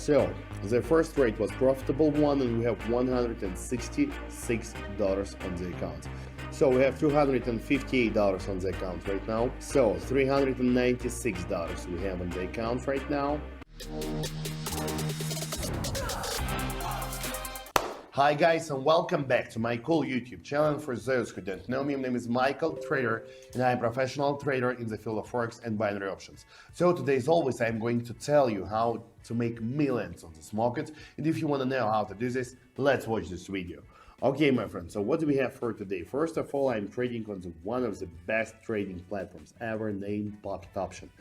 So the first trade was profitable one, and we have $166 on the account. So we have $258 on the account right now. So $396 we have on the account right now. Hi guys, and welcome back to my cool YouTube channel. For those who don't know me, my name is Michael, trader, and I'm a professional trader in the field of forex and binary options. So today, as always, I'm going to tell you how to make millions on this market. And if you want to know how to do this, let's watch this video. Okay, my friends, so what do we have for today? First of all, I'm trading on one of the best trading platforms ever, named Pocket Option.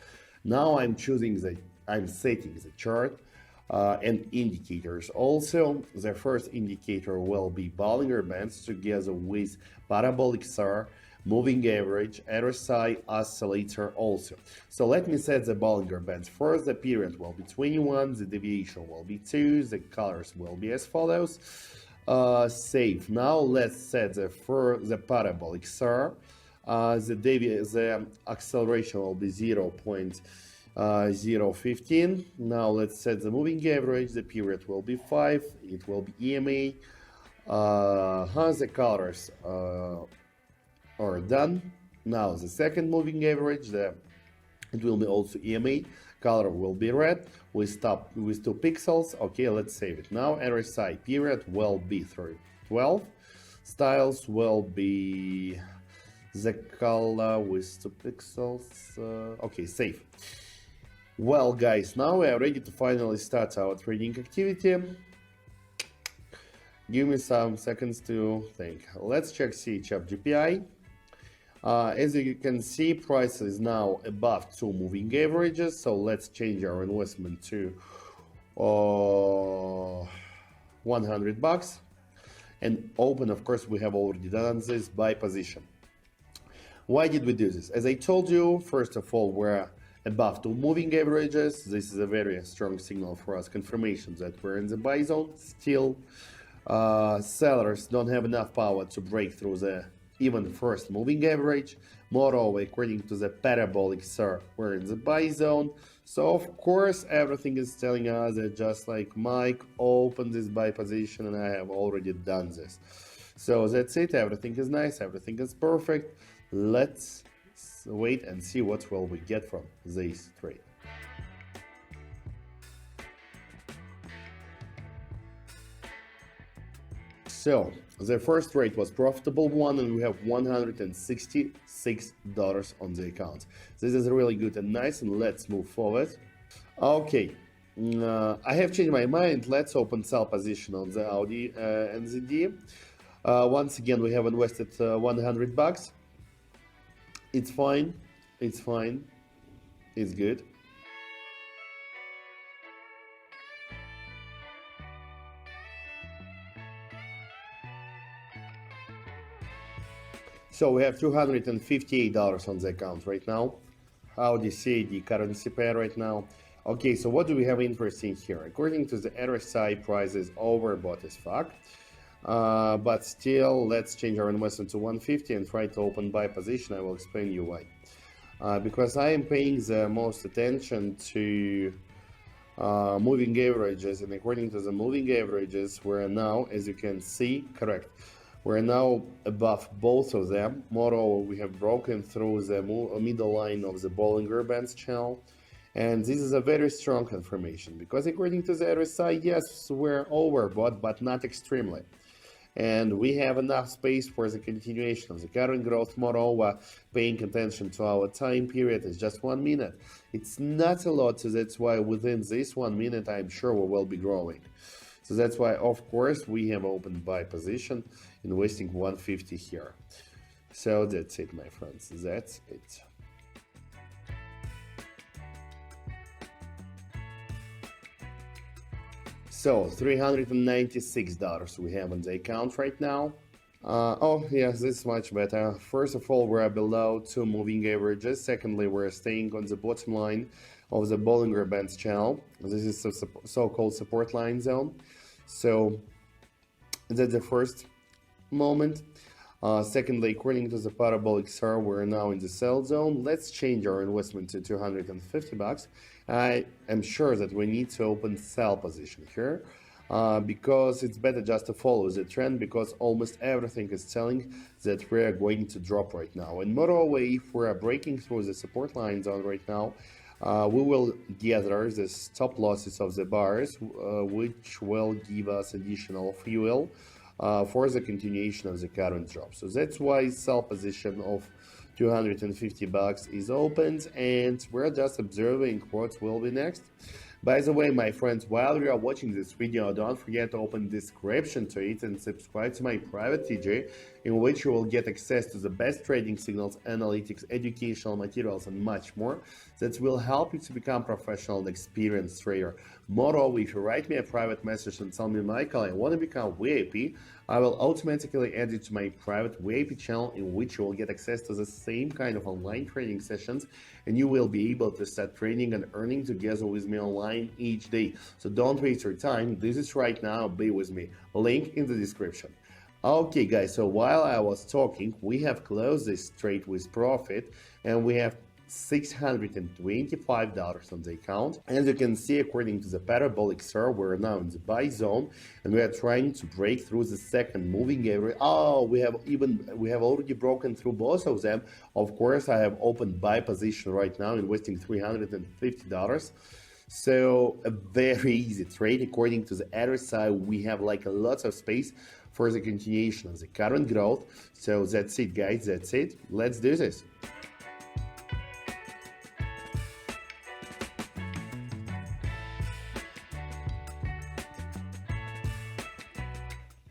Now I'm setting the chart and indicators. Also, the first indicator will be Bollinger Bands together with Parabolic SAR, moving average, RSI, oscillator also. So let me set the Bollinger Bands. First, the period will be 21, the deviation will be 2, the colors will be as follows. Save. Now let's set the Parabolic SAR. The acceleration will be 0.015. Now let's set the moving average. The period will be 5. It will be EMA. The colors are done. Now the second moving average, it will be also EMA. Color will be red. We stop with 2 pixels. Okay, let's save it. Now RSI period will be 12. Styles will be the color with 2 pixels. Okay, save. Well guys, now we are ready to finally start our trading activity. Give me some seconds to think. Let's check CHF GPI. As you can see, price is now above 2 moving averages, so let's change our investment to $100 and open. Of course, we have already done this by position. Why did we do this? As I told you, first of all, we're above 2 moving averages. This is a very strong signal for us, confirmation that we're in the buy zone. Still, sellers don't have enough power to break through the even first moving average. Moreover, according to the Parabolic SAR, we're in the buy zone. So of course, everything is telling us that just like Mike, open this buy position, and I have already done this. So that's it. Everything is nice. Everything is perfect. Let's wait and see what will we get from this trade. So the first trade was profitable one, and we have $166 on the account. This is really good and nice, and let's move forward. Okay, I have changed my mind. Let's open sell position on the Audi NZD. Once again, we have invested $100. It's fine. It's fine. It's good. So we have $258 on the account right now. Audi CAD currency pair right now. Okay, so what do we have interesting here? According to the RSI, price is overbought as fuck. But still, let's change our investment to 150 and try to open buy position. I will explain you why. Because I am paying the most attention to moving averages, and according to the moving averages, we're now, as you can see, correct. We're now above both of them. Moreover, we have broken through the middle line of the Bollinger Bands channel. And this is a very strong confirmation, because according to the RSI, yes, we're overbought, but not extremely. And we have enough space for the continuation of the current growth. Moreover, paying attention to our time period is just 1 minute. It's not a lot, so that's why within this 1 minute, I'm sure we will be growing. So that's why, of course, we have opened buy position, investing 150 here. So that's it, my friends. That's it. So $396 we have on the account right now. Oh yes, this is much better. First of all, we're below 2 moving averages. Secondly, we're staying on the bottom line of the Bollinger Bands channel. This is a so-called support line zone. So that's the first moment. Secondly, according to the Parabolic SAR, we're now in the sell zone. Let's change our investment to $250 I am sure that we need to open sell position here. Because it's better just to follow the trend, because almost everything is telling that we are going to drop right now. And moreover, if we are breaking through the support line zone right now, we will gather the stop losses of the bars, which will give us additional fuel for the continuation of the current drop. So that's why sell position of $250 is opened, and we're just observing what will be next. By the way, my friends, while you are watching this video, don't forget to open the description to it and subscribe to my private TJ, in which you will get access to the best trading signals, analytics, educational materials, and much more that will help you to become professional and experienced trader. Moreover, if you write me a private message and tell me, Michael, I want to become VIP, I will automatically add you to my private VIP channel, in which you will get access to the same kind of online trading sessions, and you will be able to start trading and earning together with me online each day. So don't waste your time. This is right now. Be with me. Link in the description. Okay, guys, so while I was talking, we have closed this trade with profit, and we have $625 on the account. As you can see, according to the parabolic SAR, we're now in the buy zone, and we are trying to break through the second moving average. Oh, we have already broken through both of them. Of course, I have opened buy position right now, investing $350. So a very easy trade. According to the RSI, we have like lots of space for the continuation of the current growth. So that's it, guys. That's it. Let's do this.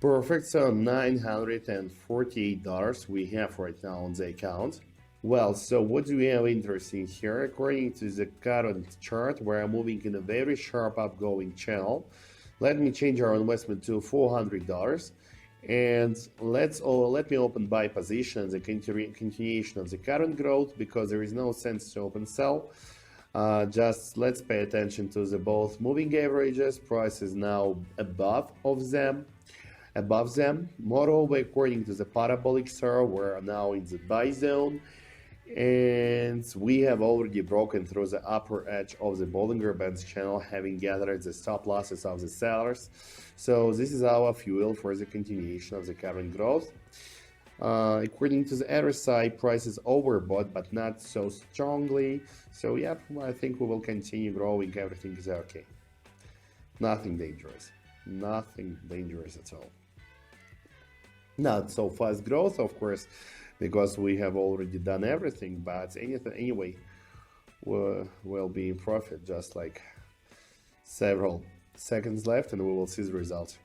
Perfect, so $948 we have right now on the account. Well, so what do we have interesting here? According to the current chart, we are moving in a very sharp upgoing channel. Let me change our investment to $400. And let me open buy position, the continuation of the current growth, because there is no sense to open sell. Just let's pay attention to the both moving averages. Price is now above them. Moreover, according to the parabolic SAR, we're now in the buy zone, and we have already broken through the upper edge of the Bollinger Bands channel, having gathered the stop losses of the sellers. So this is our fuel for the continuation of the current growth. According to the RSI, price is overbought, but not so strongly. So yeah, I think we will continue growing. Everything is okay. Nothing dangerous. Nothing dangerous at all. Not so fast growth, of course, because we have already done everything, but anyway, we'll be in profit. Just like several seconds left, and we will see the result.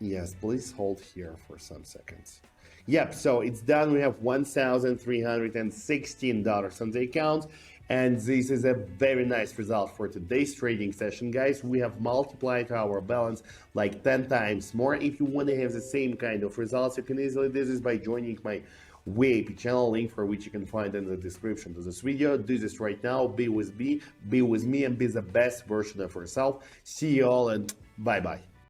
Yes, please hold here for some seconds. Yep, so it's done. We have $1,316 on the account, and this is a very nice result for today's trading session, guys. We have multiplied our balance like 10 times more. If you want to have the same kind of results, you can easily do this by joining my VIP channel, link for which you can find in the description to this video. Do this right now. Be with me, and be the best version of yourself. See you all, and bye-bye.